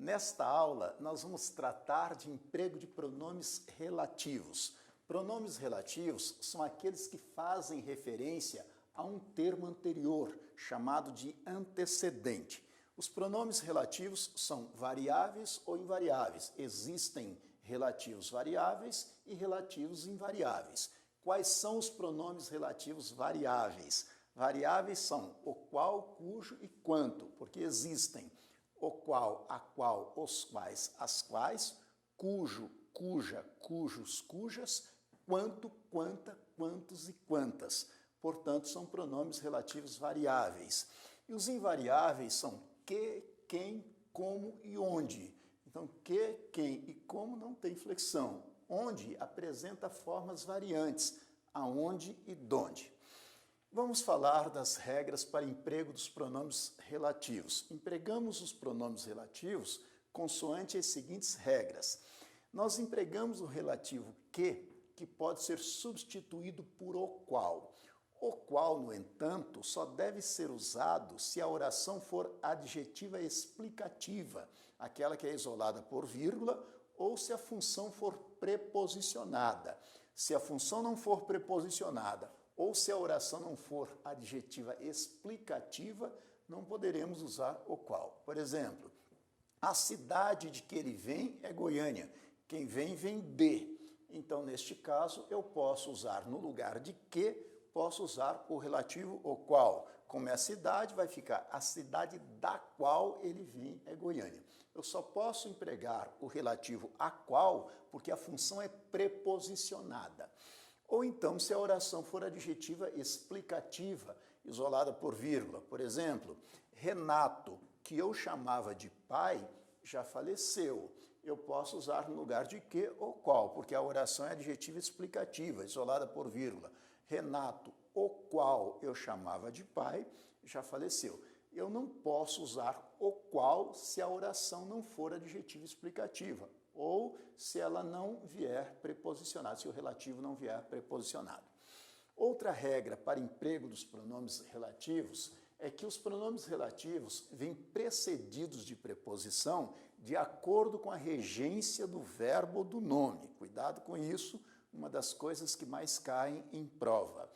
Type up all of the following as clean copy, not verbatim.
Nesta aula, nós vamos tratar de emprego de pronomes relativos. Pronomes relativos são aqueles que fazem referência a um termo anterior, chamado de antecedente. Os pronomes relativos são variáveis ou invariáveis. Existem relativos variáveis e relativos invariáveis. Quais são os pronomes relativos variáveis? Variáveis são o qual, cujo e quanto, porque existem o qual, a qual, os quais, as quais, cujo, cuja, cujos, cujas, quanto, quanta, quantos e quantas. Portanto, são pronomes relativos variáveis. E os invariáveis são que, quem, como e onde. Então, que, quem e como não tem flexão. Onde apresenta formas variantes, aonde e donde. Vamos falar das regras para emprego dos pronomes relativos. Empregamos os pronomes relativos consoante as seguintes regras. Nós empregamos o relativo que pode ser substituído por o qual. O qual, no entanto, só deve ser usado se a oração for adjetiva explicativa, aquela que é isolada por vírgula, ou se a função for preposicionada. Se a função não for preposicionada, ou se a oração não for adjetiva explicativa, não poderemos usar o qual. Por exemplo, a cidade de que ele vem é Goiânia. Quem vem, vem de. Então, neste caso, eu posso usar no lugar de que, posso usar o relativo o qual. Como é a cidade, vai ficar a cidade da qual ele vem é Goiânia. Eu só posso empregar o relativo a qual porque a função é preposicionada. Ou então, se a oração for adjetiva explicativa, isolada por vírgula. Por exemplo, Renato, que eu chamava de pai, já faleceu. Eu posso usar no lugar de que ou qual, porque a oração é adjetiva explicativa, isolada por vírgula. Renato, o qual eu chamava de pai, já faleceu. Eu não posso usar o qual se a oração não for adjetiva explicativa, ou se ela não vier preposicionada, se o relativo não vier preposicionado. Outra regra para emprego dos pronomes relativos é que os pronomes relativos vêm precedidos de preposição de acordo com a regência do verbo ou do nome. Cuidado com isso, uma das coisas que mais caem em prova.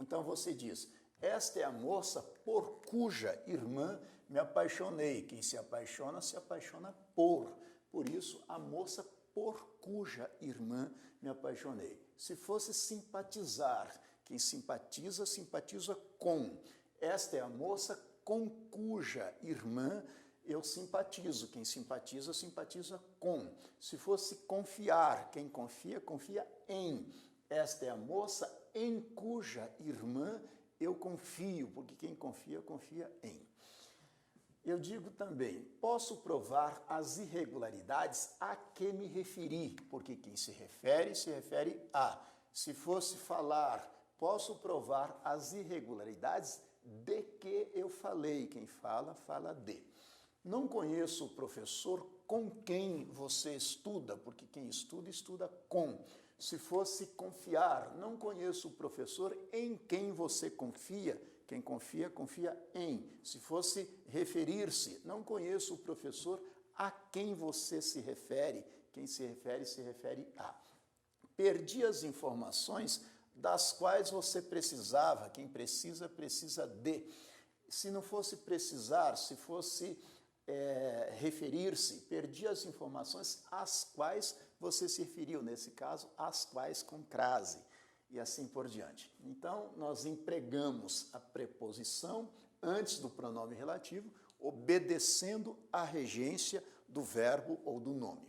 Então você diz, esta é a moça por cuja irmã me apaixonei. Quem se apaixona por. Por isso, a moça por cuja irmã me apaixonei. Se fosse simpatizar, quem simpatiza, simpatiza com. Esta é a moça com cuja irmã eu simpatizo. Quem simpatiza, simpatiza com. Se fosse confiar, quem confia, confia em. Esta é a moça em cuja irmã eu confio, porque quem confia, confia em. Eu digo também, posso provar as irregularidades a que me referi, porque quem se refere a. Se fosse falar, posso provar as irregularidades de que eu falei. Quem fala, fala de. Não conheço o professor com quem você estuda, porque quem estuda, estuda com. Se fosse confiar, não conheço o professor em quem você confia. Quem confia, confia em. Se fosse referir-se, não conheço o professor a quem você se refere. Quem se refere a. Perdi as informações das quais você precisava. Quem precisa, precisa de. Se não fosse precisar, se fosse referir-se, perdi as informações às quais você se referiu. Nesse caso, às quais com crase. E assim por diante. Então, nós empregamos a preposição antes do pronome relativo, obedecendo à regência do verbo ou do nome.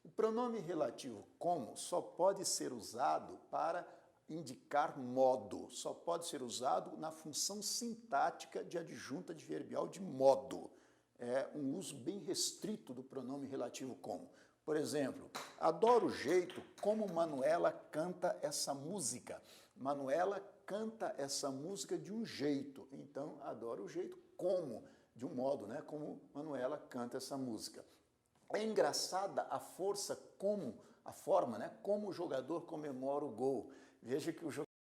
O pronome relativo como só pode ser usado para indicar modo, só pode ser usado na função sintática de adjunta adverbial de modo. É um uso bem restrito do pronome relativo como. Por exemplo, adoro o jeito como Manuela canta essa música. Manuela canta essa música de um jeito. Então, adoro o jeito como, de um modo, né? Como Manuela canta essa música. É engraçada a forma, né? Como o jogador comemora o gol. Veja que